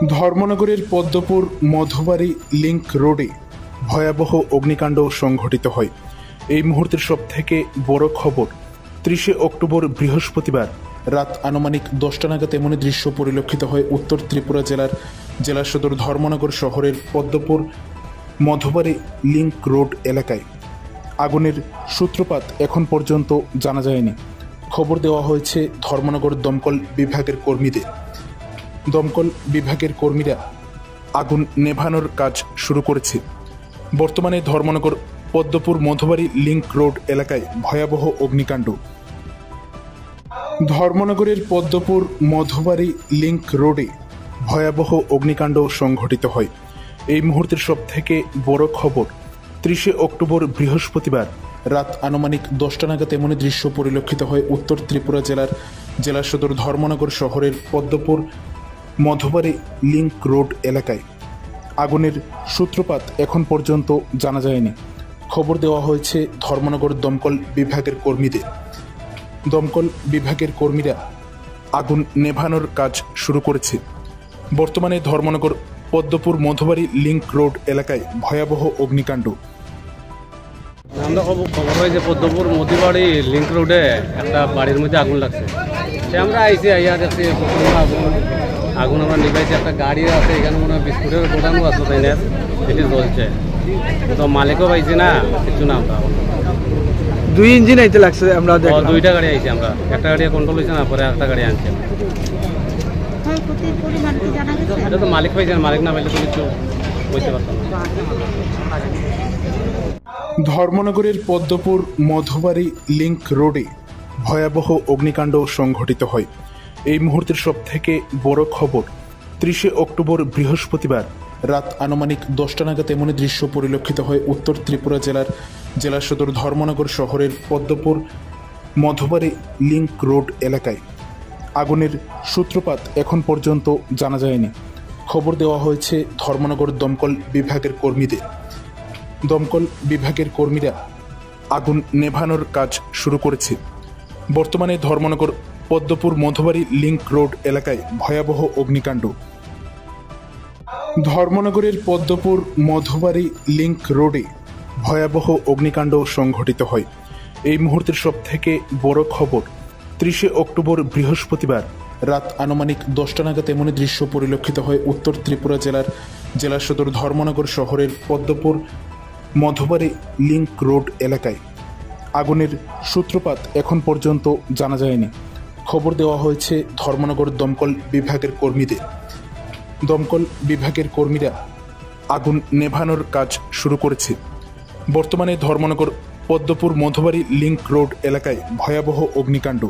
ধর্মনগরের Padmapur Madhubari link রোডে ভয়াবহ অগ্নিকাণ্ড সংঘটিত হয়। এই মুহূর্তের সবথেকে বড় খবর, 30 অক্টোবর বৃহস্পতিবার রাত আনুমানিক 10টা নাগাদ এমন দৃশ্য পরিলক্ষিত হয় উত্তর ত্রিপুরা জেলা সদর ধর্মনগর শহরের পদ্মপুর মধুবাড়ি লিংক রোড এলাকায়। আগুনের সূত্রপাত এখন পর্যন্ত জানা যায়নি। খবর দেওয়া হয়েছে ধর্মনগর দমকল বিভাগের কর্মীদের। দমকল বিভাগের কর্মীরা আগুন নেভানোর কাজ শুরু করেছে। বর্তমানে ধর্মনগর পদ্মপুর মধুবাড়ি লিংক রোড এলাকায় ভয়াবহ অগ্নিকাণ্ড। ধর্মনগরের পদ্মপুর মধুবাড়ি লিংক রোডে ভয়াবহ অগ্নিকাণ্ড সংঘটিত হয়। এই মুহূর্তের সবথেকে বড় খবর, 30 অক্টোবর বৃহস্পতিবার রাত আনুমানিক 10টা নাগাদ এমন দৃশ্য পরিলক্ষিত হয় উত্তর ত্রিপুরা জেলা সদর ধর্মনগর শহরের পদ্মপুর মধুবাড়ি লিংক রোড এলাকায়। আগুনের সূত্রপাত এখন পর্যন্ত জানা যায়নি। খবর দেওয়া হয়েছে ধর্মনগর দমকল বিভাগের কর্মীদের। দমকল বিভাগের কর্মীরা আগুন নেভানোর কাজ শুরু করেছে। বর্তমানে ধর্মনগর পদ্মপুর মধুবাড়ি লিংক রোড এলাকায় ভয়াবহ অগ্নিকাণ্ড। আমরা খবর হয় যে পদ্মপুর মধুবাড়ি লিংক রোডে একটা বাড়ির মধ্যে আগুন লাগছে। আমরা আইসি আইয়া দেখছি আগুন আমরা নিভাইছি। একটা গাড়ি আছে এখানে মনে হয় বিস্কুটের দোকানও আছে, তাই না? এটি জ্বলছে, তো মালিকও পাইছি না, কিছু না। আমরা 2 ইঞ্জিন আইতে লাগছে। আমরা 2টা গাড়ি আইছি, আমরা একটা গাড়ি কন্ট্রোল হয়েছে না, পরে একটা গাড়ি আনছি। এটা তো মালিক পাইছে না, মালিক না পাইলে তো কিছু বুঝতে পারতাম না। ধর্মনগরের পদ্মপুর মধুবাড়ি লিংক রোডে ভয়াবহ অগ্নিকাণ্ড সংঘটিত হয়। এই মুহূর্তের সবথেকে বড় খবর, 30 অক্টোবর বৃহস্পতিবার রাত আনুমানিক 10টা নাগাদ এমন দৃশ্য পরিলক্ষিত হয় উত্তর ত্রিপুরা জেলা সদর ধর্মনগর শহরের পদ্মপুর মধুবাড়ি লিংক রোড এলাকায়। আগুনের সূত্রপাত এখন পর্যন্ত জানা যায়নি। খবর দেওয়া হয়েছে ধর্মনগর দমকল বিভাগের কর্মীদের। দমকল বিভাগের কর্মীরা আগুন নেভানোর কাজ শুরু করেছে। বর্তমানে ধর্মনগর পদ্মপুর মধুবাড়ি লিংক রোড এলাকায় ভয়াবহ অগ্নিকাণ্ড। ধর্মনগরের পদ্মপুর মধুবাড়ি লিংক রোডে ভয়াবহ অগ্নিকাণ্ড সংঘটিত হয়। এই মুহূর্তের সবথেকে বড় খবর, 30 অক্টোবর বৃহস্পতিবার রাত আনুমানিক 10টা নাগাদ এমন দৃশ্য পরিলক্ষিত হয় উত্তর ত্রিপুরা জেলা সদর ধর্মনগর শহরের পদ্মপুর মধুবাড়ি লিংক রোড এলাকায়। আগুনের সূত্রপাত এখন পর্যন্ত জানা যায়নি। খবর দেওয়া হয়েছে ধর্মনগর দমকল বিভাগের কর্মীদের। দমকল বিভাগের কর্মীরা আগুন নেভানোর কাজ শুরু করেছে। বর্তমানে ধর্মনগর পদ্মপুর মধুবাড়ি লিংক রোড এলাকায় ভয়াবহ অগ্নিকাণ্ড।